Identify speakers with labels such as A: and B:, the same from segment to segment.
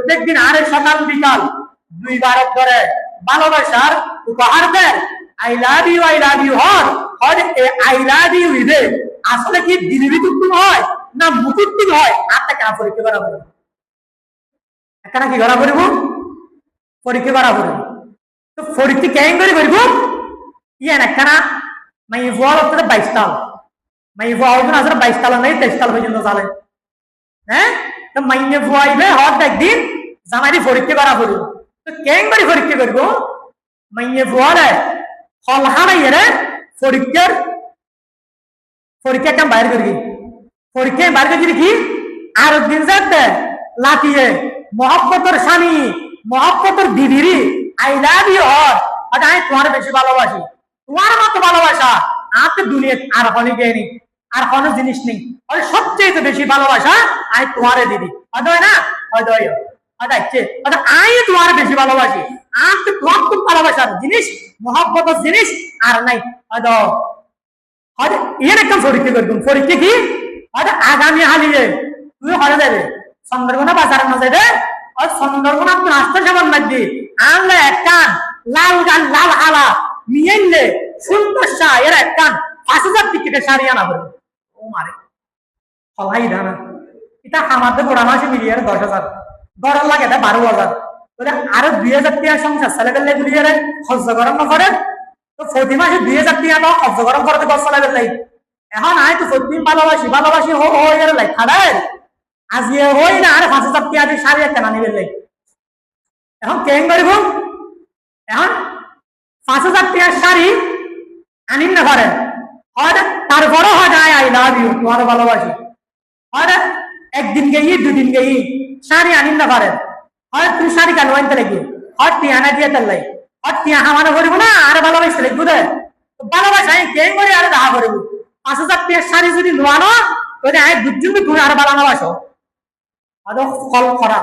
A: প্রত্যেকদিন আরে সকাল বিকাল দুইবার ধরে ভালোবাসার উপহার দেন। আই লাভ ইউ হর আই লাভ ইউ ইদে আসলে কি দিলবিতুত্তুম হয় না মুকুত্তুম হয় আপনাকে পরীক্ষা করা বলবো একটা কি করা করিব পরীক্ষা করা করিব তো পরীক্ষা কেন করে করিব ইয়ান একখানা মাই ফল হচ্ছে 22 তাল মাই ফল আসলে 22 তাল নাই 23 তাল পর্যন্ত চলে হ্যাঁ তো মাইনে ফুয়াইবে হঠাৎ একদিন জামাইরি পরীক্ষা করা করিব তো কেন করে পরীক্ষা করব মাইনে ফুয়ালে ফল হারাইয়ে রে পরীক্ষা কাম বাইর করি পরীক্ষা বাইর করি কি আর দিন যাতে লাতিয়ে মহব্বতের স্বামী মহব্বতের বিবিরি আই লাভ ইউ হর আর আমি তোমার বেশি ভালোবাসি তোমার মতো ভালোবাসা আর তো দুনিয়া আর হনি গেনি আর কোনো জিনিস নেই আর সবচেয়ে বেশি ভালোবাসা আমি তোমারে দিদি হয়তো না হয়তো আচ্ছা আমি তোমার বেশি ভালোবাসি আর তো তোমার খুব ভালোবাসার জিনিস মহব্বতের জিনিস আর নাই হয়তো হয়তো এর একটা পরীক্ষা করবো পরীক্ষা কি হয়তো আগামী হালিয়ে তুই হয়ে যাবে সুন্দরবনা বাজার না যাবে আর সুন্দরবনা তুই আসতে যাবার লাগবে আনলে একটা লাল গান লাল আলা মিয়েনলে সুন্দর শাহ এর একটা 5,000 টিকিটের শাড়ি আনা হবে ও মারে সবাই জানা এটা আমাদের গোড়া মাসে মিলিয়ে 10,000 গড় লাগে এটা 12,000 তাহলে আরো 2,000 টাকা সংসার চালে গেলে গুলিয়ে খরচ গরম না করে তো প্রতি মাসে 2,000 টাকা তো খরচ গরম করতে গছ চালে গেলে এখন আয় তো সত্যি ভালোবাসি এর লাই খাড়ায় আজিয়ে হই না আর 5,000 টাকা দিয়ে শাড়ি একটা না নিবে এখন কেন করব এখন 5,000 টাকার শাড়ি আনিন না পারেন হয়তো তারপরও হয় আই লাভ ইউ তোমার ভালোবাসি হয়তো একদিন গেই দুদিন গেই শাড়ি আনিন না পারেন হয় তুই শাড়ি কেন আনতে লাগি হয় তুই আনা দিয়ে তার লাই হয় তুই আমারও করিব না আর ভালোবাসতে লাগবো রে ভালোবাসা আমি কেন করে আর দেখা করিব 5,000 টাকার শাড়ি যদি নোয়ানো তাহলে আমি দুজন তুমি আর ভালোবাসো হয়তো ফল করা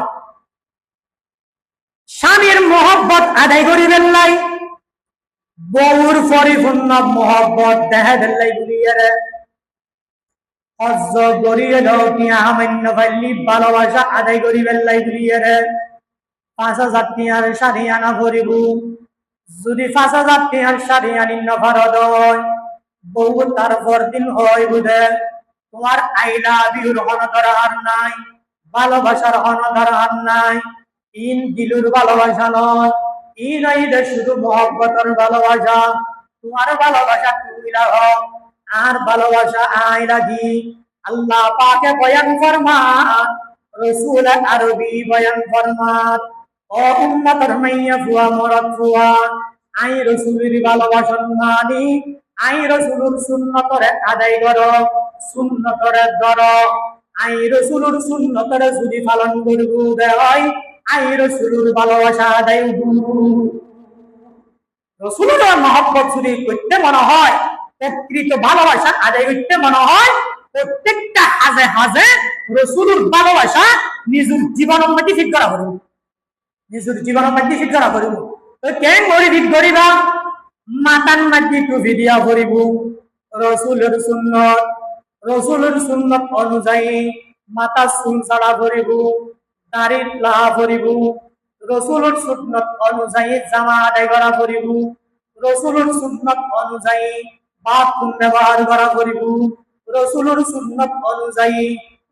A: স্বামীর মহব্বত আদায় করিবেন লাই বউর পরিপূর্ণ মহব্বত দেখা দিল্লাই গুলিয়ে হজ্জ গড়িয়ে দাও কি আমান্য ভাল্লি ভালোবাসা আদায় করিবেন লাই গুলিয়ে 5,000 টাকার শাড়ি আনা করিব যদি 5,000 টাকার শাড়ি আনি নফারদ বউ তারপর দিন হয় বুঝে তোমার আই লাভ ইউর হনদর আর নাই ভালোবাসার হনদর আর নাই ইন দিলুর ভালোবাসা নয় ই নয় শুধু মহব্বতের ভালোবাসা তোমার ভালোবাসা তুমি লাগো আর ভালোবাসা আই লাগি আল্লাহ পাকে বয়ান ফরমান রাসূল আরবি বয়ান ফরমান ও উম্মতের মাইয়া ফুয়া মরদ ফুয়া আই রাসূলের ভালোবাসা মানি আই রাসূলের সুন্নতরে আদায় করো সুন্নতরে ধরো আই রাসূলের সুন্নতরে যদি পালন করব দেওয়াই আই রাসূলের ভালোবাসা আদায় রাসূলের মহব্বত যদি করতে মনে হয় প্রকৃত ভালোবাসা আদায় করতে মনে হয় প্রত্যেকটা হাজে হাজে রাসূলের ভালোবাসা নিজের জীবনের মধ্যে ঠিক করা করব নিজের জীবনের মধ্যে ঠিক করা করব তো কেন গরিবা মাতান মধ্যে টুপি দিয়া করিব রাসূলের সুন্নত অনুযায়ী মাথা চুল ছাড়া করিব দাড়ি লাহা করিব রাসূলের সুন্নত অনুযায়ী জামা আদায় করা করিব রাসূলের সুন্নত অনুযায়ী বাথরুম ব্যবহার করা করিব রাসূলের সুন্নত অনুযায়ী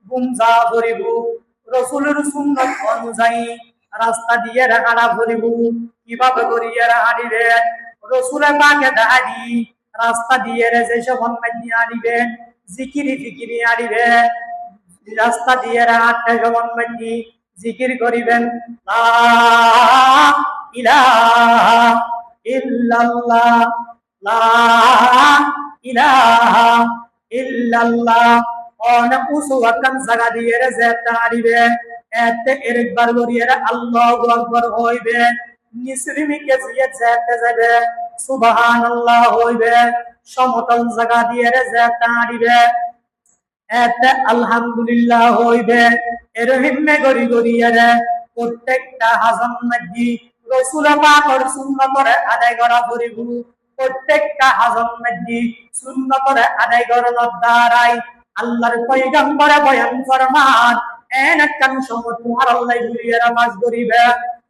A: গুমজা করিব রাসূলের সুন্নত অনুযায়ী রাস্তা দিয়ে হাঁটা করিব কিভাবে করিয়ে হাঁটিবে রাসূল পাকে দাঁড়ি রাস্তা দিয়ে যেসব মধ্যে হাঁটিবেন জিকিরি ফিকিরি হাঁটিবে রাস্তা দিয়ে হাঁটতে সমান মধ্যে জিকির করিবেন লা ইলাহা ইল্লাল্লাহ লা ইলাহা ইল্লাল্লাহ অনেক উঁচু আকাম জায়গা দিয়ে যেতে হাঁটিবে এতে একবার করিয়ে আল্লাহু আকবার হইবে নিসরিমিকে দিয়ে যেতে যাবে সুবহানাল্লাহ হইবে সমতল জায়গা দিয়ে যেতে হাঁটিবে এতে আলহামদুলিল্লাহ হইবে এরহিমে গরি গরিয়ে প্রত্যেকটা হাজার মধ্যে রাসূল পাকের সুন্নতরে আদায় করা করিব প্রত্যেকটা হাজার মধ্যে সুন্নতরে আদায় করার দ্বারাই আল্লাহর পয়গম্বর বয়ান ফরমান এন একখান সময় তোমার আল্লাহ গুলিয়ে নামাজ করিবে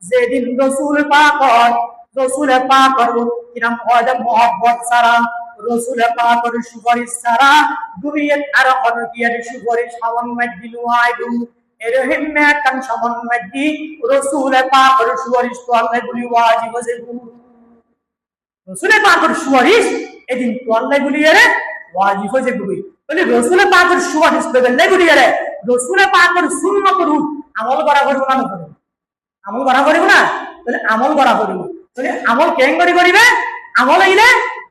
A: যেদিন রসুল পাকর কিরাম হয় মোহাব্বত সারা রসুল পাকর সুপারিশ সারা দুনিয়ার আর অনকিয়ার সুপারিশ হাওয়ান মাইদি লুয়াইদু এরহিম একখান সমন মাইদি রসুল পাকর সুপারিশ তো আল্লাহ গুলি ওয়াজিব আছে রসুল পাকর সুপারিশ এদিন তো আল্লাহ গুলিয়ে ওয়াজিব হয়ে যাবে বলে রসুল পাকের সুপারিশ করবেন না গুলি রে রসুল পাকের সুন্নাত রূপ আমল করা করব না করব আমল করা করব না তাহলে আমল করা করব তাহলে আমল কেন করিবে আমল আইলে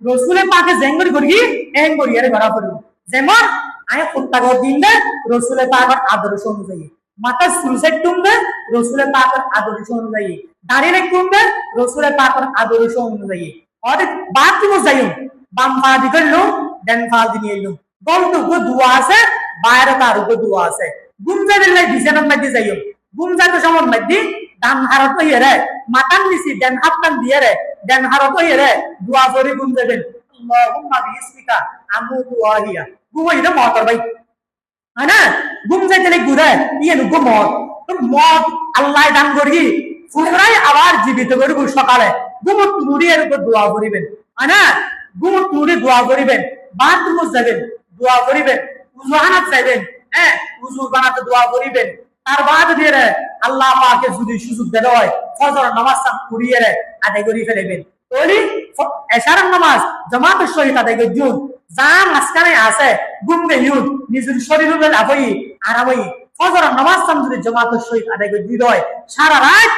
A: রসুল পাকে জেঙ্গরি করি এন করি আরে করা করব যেমন আয় কুত্তাগ দিন দে রসুল পাকের আদর্শ অনুযায়ী মাথা সুলসেট টুমবে রসুল পাকের আদর্শ অনুযায়ী দাঁড়িয়ে টুমবে রসুল পাকের আদর্শ অনুযায়ী আর বাথরুমে যাইও বাম পা দি করলো ডান পা দি নিয়ে এলো গলটুকু দোয়া আছে বাইরে তার উপর দোয়া আছে গুমজা দিলে বিছানার মধ্যে যাইও গুমজা তো সমন মধ্যে ডান হারত হইয়ে রে মাথার নিচে ডান হাতটান দিয়ে রে ডান হারত হইয়ে রে দোয়া করে গুমজা দেন আল্লাহুম্মা বিসমিকা আমুতু ওয়া আহিয়া গুমই না মতর ভাই না গুমজা দিলে গুরে ইয়ে নুগো মত তো মত আল্লাহ দান করি পুনরায় আবার জীবিত করব সকালে গুমত নুরির উপর দোয়া করিবেন না গুমত নুরি দোয়া করিবেন বাথরুমে যাবেন দোয়া করিবেন উযু হানাত যাবেন হ্যাঁ উযু বানাতে দোয়া করিবেন তার বাদ দিয়ে আল্লাহ পাকে যদি সুযোগ দেন হয় ফজর নামাজ পড়িয়ে আদায় করে ফেলবেন তাহলে এশারের নামাজ জামাতের সহিত আদায় করুন যা মাঝখানে আছে গুমবে ইউন নিজের শরীরে লাভই আরামই ফজর নামাজ যদি জামাতের সহিত আদায় করে দিতে হয় সারা রাত